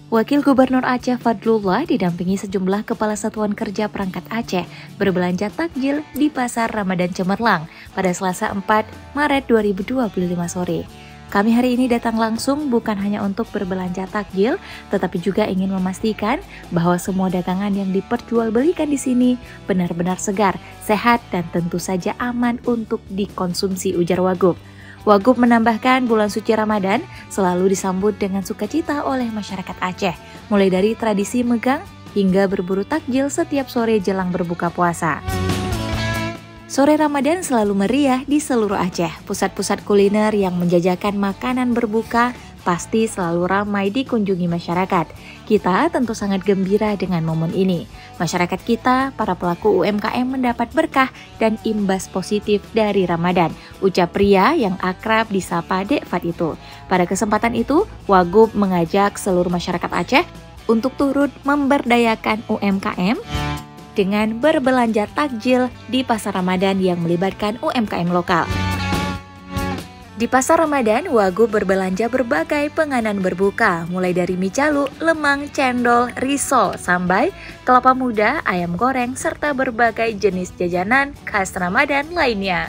Wakil Gubernur Aceh Fadlullah didampingi sejumlah kepala satuan kerja perangkat Aceh berbelanja takjil di Pasar Ramadan Cemerlang pada Selasa 4 Maret 2025 sore. Kami hari ini datang langsung bukan hanya untuk berbelanja takjil, tetapi juga ingin memastikan bahwa semua dagangan yang diperjualbelikan di sini benar-benar segar, sehat, dan tentu saja aman untuk dikonsumsi, ujar Wagub. Wagub menambahkan bulan suci Ramadan selalu disambut dengan sukacita oleh masyarakat Aceh, mulai dari tradisi megang hingga berburu takjil setiap sore jelang berbuka puasa. Sore Ramadan selalu meriah di seluruh Aceh. Pusat-pusat kuliner yang menjajakan makanan berbuka pasti selalu ramai dikunjungi masyarakat. Kita tentu sangat gembira dengan momen ini. Masyarakat kita, para pelaku UMKM mendapat berkah dan imbas positif dari Ramadan, ucap pria yang akrab disapa Dek Fat itu. Pada kesempatan itu, Wagub mengajak seluruh masyarakat Aceh untuk turut memberdayakan UMKM dengan berbelanja takjil di pasar Ramadan yang melibatkan UMKM lokal. Di pasar Ramadan, Wagub berbelanja berbagai penganan berbuka, mulai dari mie calu, lemang, cendol, risol, sambai, kelapa muda, ayam goreng, serta berbagai jenis jajanan khas Ramadan lainnya.